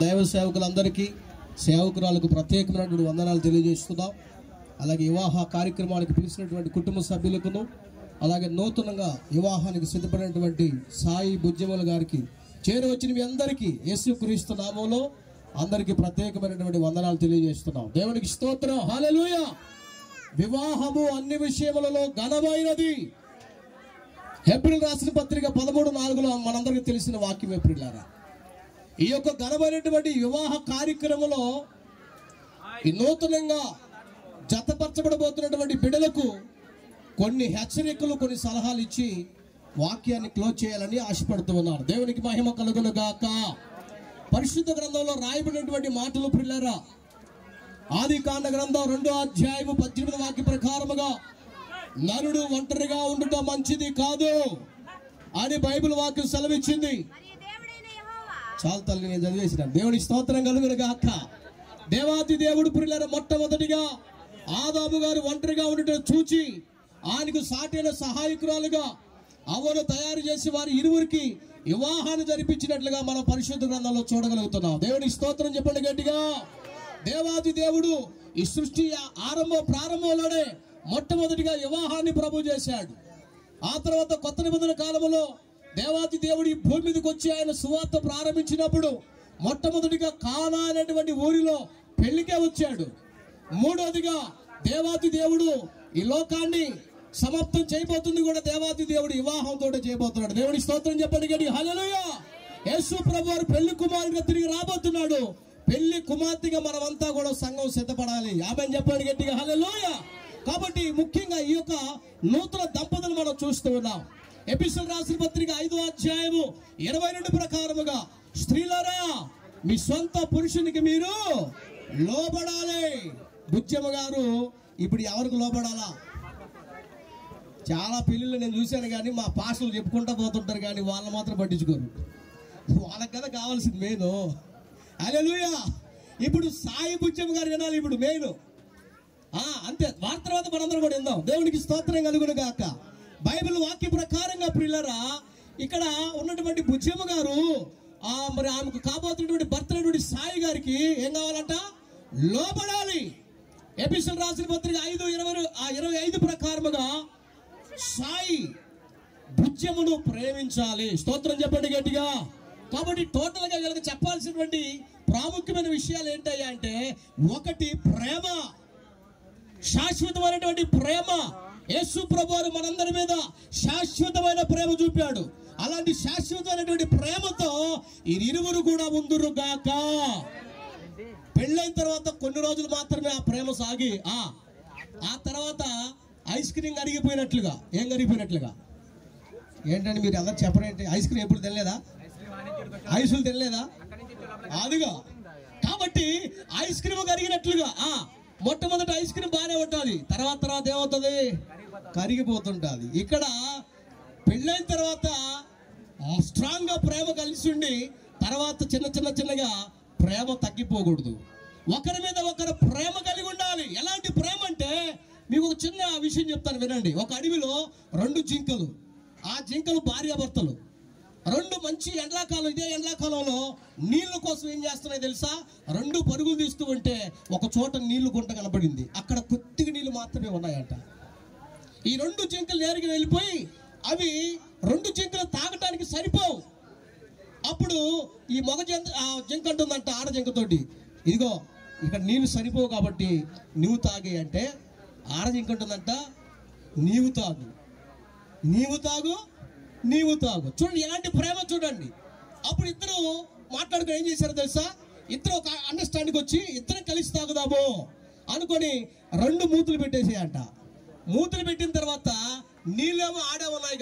దైవ సేవకులందరికీ సేవకురాలకు ప్రత్యేకమైనటువంటి వందనాలు తెలియజేస్తున్నాం. అలాగే వివాహ కార్యక్రమానికి పిలిచినటువంటి కుటుంబ సభ్యులకును, అలాగే నూతనంగా వివాహానికి సిద్ధపడినటువంటి సాయి బుజ్జమల గారికి చేరువచ్చిన మీ అందరికీ యేసుక్రీస్తు నామములో అందరికీ ప్రత్యేకమైనటువంటి వందనాలు తెలియజేస్తున్నాం. దేవునికి స్తోత్రం, హల్లెలూయా. వివాహము అన్ని విషయములలో ఘనమైనది. హెబ్రీయులకు రాసిన పత్రిక 13:4 మనందరికీ తెలిసిన వాక్యం. ప్రియులారా, ఈ యొక్క ఘనమైనటువంటి వివాహ కార్యక్రమంలో ఈ నూతనంగా జతపరచబడబోతున్నటువంటి బిడ్డలకు కొన్ని హెచ్చరికలు, కొన్ని సలహాలు ఇచ్చి వాక్యాన్ని క్లోజ్ చేయాలని ఆశపడుతూ ఉన్నారు. దేవునికి మహిమ కలుగును గాక. పరిశుద్ధ గ్రంథంలో రాయబడినటువంటి మాటలు ప్రియులారా, ఆదికాండ గ్రంథం 2వ అధ్యాయము 18వ వాక్య ప్రకారముగా నరుడు ఒంటరిగా ఉండటం మంచిది కాదు అని బైబిల్ వాక్యం సెలవిచ్చింది. చాలా తల్లి నేను చదివేసినాను. దేవుని స్తోత్రం కలుగును గాక. దేవాది దేవుడు ప్రియులారా మొట్టమొదటిగా ఆదాము గారు ఒంటరిగా ఉండటం చూచి ఆయనకు సాటైన సహాయకురాలుగా అవ్వను తయారు చేసి వారి ఇరువురికి వివాహాన్ని జరిపించినట్లుగా మనం పరిశుద్ధ గ్రంథంలో చూడగలుగుతున్నాం. దేవునికి స్తోత్రం చెప్పండి గట్టిగా. దేవాది దేవుడు ఈ సృష్టి ప్రారంభంలోనే మొట్టమొదటిగా వివాహాన్ని ప్రభు చేశాడు. ఆ తర్వాత కొత్త నిబంధన కాలంలో దేవాది దేవుడు ఈ భూమి మీదకి వచ్చి ఆయన సువార్త ప్రారంభించినప్పుడు మొట్టమొదటిగా కానా అనేటువంటి ఊరిలో పెళ్లికే వచ్చాడు. మూడోదిగా దేవాది దేవుడు ఈ లోకాన్ని సమాప్తం చేయబోతుంది కూడా దేవాది దేవుడు వివాహంతో చేయబోతున్నాడు. దేవుడి స్తోత్రం చెప్పండి గడి హల్లెలూయా. యేసు ప్రభు వారు పెళ్లి కుమారుడిగా తిరిగి రాబోతున్నాడు. పెళ్లి కుమార్తెగా మనమంతా కూడా సంఘం సిద్ధపడాలి. ఆమేన్ చెప్పండి గట్టిగా హల్లెలూయా. కాబట్టి ముఖ్యంగా ఈ యొక్క నూతన దంపతులు మనం చూస్తూ ఉన్నాం. ఎపిసోడ్ రాసిన పత్రిక 5వ అధ్యాయము 22 ప్రకారముగా స్త్రీలారా మీ సొంత పురుషునికి మీరు లోబడాలి. బుజ్జమ్మ గారు ఇప్పుడు ఎవరికి లోబడాలా? చాలా పెళ్ళిళ్ళు నేను చూశాను కానీ మా పాస్టర్లు చెప్పుకుంటూ పోతుంటారు కానీ వాళ్ళు మాత్రం పట్టించుకోరు. వాళ్ళకి కదా కావాల్సింది మెయిన్. హల్లెలూయా. ఇప్పుడు సాయి బుజ్జమ్మ గారు వినాలి ఇప్పుడు మెయిన్. అంతే. వారి తర్వాత మనందరం కూడా విందాం. దేవునికి స్తోత్రం కలుగును గాక. బైబిల్ వాక్య ప్రకారంగా ప్రియులారా ఇక్కడ ఉన్నటువంటి బుజ్జమ్మ గారు మరి ఆమెకు కాబోతున్నటువంటి భర్త అయినటువంటి సాయి గారికి ఏం కావాలంట? లోబడాలి. ఎపిసోడ్ రాసిన పత్రిక 5:25 ప్రకారముగా సాయి బుజ్జమ్మను ప్రేమించాలి. స్తోత్రం చెప్పండి గట్టిగా. కాబట్టి టోటల్ గా వీళ్ళకి చెప్పాల్సినటువంటి ప్రాముఖ్యమైన విషయాలు ఏంటయ్యా అంటే, ఒకటి ప్రేమ, శాశ్వతమైనటువంటి ప్రేమ. యేసు ప్రభువారు మనందరి మీద శాశ్వతమైన ప్రేమ చూపాడు. అలాంటి శాశ్వతమైనటువంటి ప్రేమతో ఈ ఇరువురు కూడా ముందురు గాక. పెళ్ళైన తర్వాత కొన్ని రోజులు మాత్రమే ఆ ప్రేమ సాగి ఆ తర్వాత ఐస్ క్రీమ్ కరిగిపోయినట్లుగా. ఏం కరిగిపోయినట్లుగా ఏంటంటే మీరు అందరు చెప్పరేంటి? ఐస్ క్రీమ్ ఎప్పుడు తినలేదా? ఐసులు తినలేదా? అదిగా. కాబట్టి ఐస్ క్రీమ్ కరిగినట్లుగా మొట్టమొదటి ఐస్ క్రీమ్ బాగానే ఉంటుంది, తర్వాత ఏమవుతుంది? కరిగిపోతుంటుంది. ఇక్కడ పెళ్ళైన తర్వాత స్ట్రాంగ్ గా ప్రేమ కలిసి ఉండి తర్వాత చిన్నగా ప్రేమ తగ్గిపోకూడదు. ఒకరి మీద ఒకరు ప్రేమ కలిగి ఉండాలి. ఎలాంటి ప్రేమ అంటే మీకు ఒక చిన్న విషయం చెప్తాను వినండి. ఒక అడవిలో 2 జింకలు, ఆ జింకలు భార్యాభర్తలు, 2 మంచి ఎండాకాలం, ఇదే ఎండాకాలంలో నీళ్ల కోసం ఏం చేస్తున్నాయి తెలుసా? 2 పరుగులు తీస్తూ ఉంటే ఒక చోట నీళ్లు గుంట కనబడింది. అక్కడ కొద్దిగా నీళ్లు మాత్రమే ఉన్నాయంట. ఈ 2 జింకలు నేరుగా వెళ్ళిపోయి అవి 2 జింకలు తాగటానికి సరిపోవు. అప్పుడు ఈ మగ జింక అంటుందంట ఆడ జింకతోటి, ఇదిగో ఇక్కడ నీళ్లు సరిపోవు కాబట్టి నువ్వు తాగే అంటే, ఆడ జింక అంటుందంట నీవు తాగు. చూడండి ఎలాంటి ప్రేమ చూడండి. అప్పుడు ఇద్దరు మాట్లాడుకుని ఏం చేశారో తెలుసా? ఇద్దరు ఒక అండర్స్టాండింగ్ వచ్చి ఇద్దరం కలిసి తాగుదాము అనుకొని 2 మూతులు పెట్టేసేయంట. మూతులు పెట్టిన తర్వాత నీళ్ళేమో ఆడే ఉన్నాయి.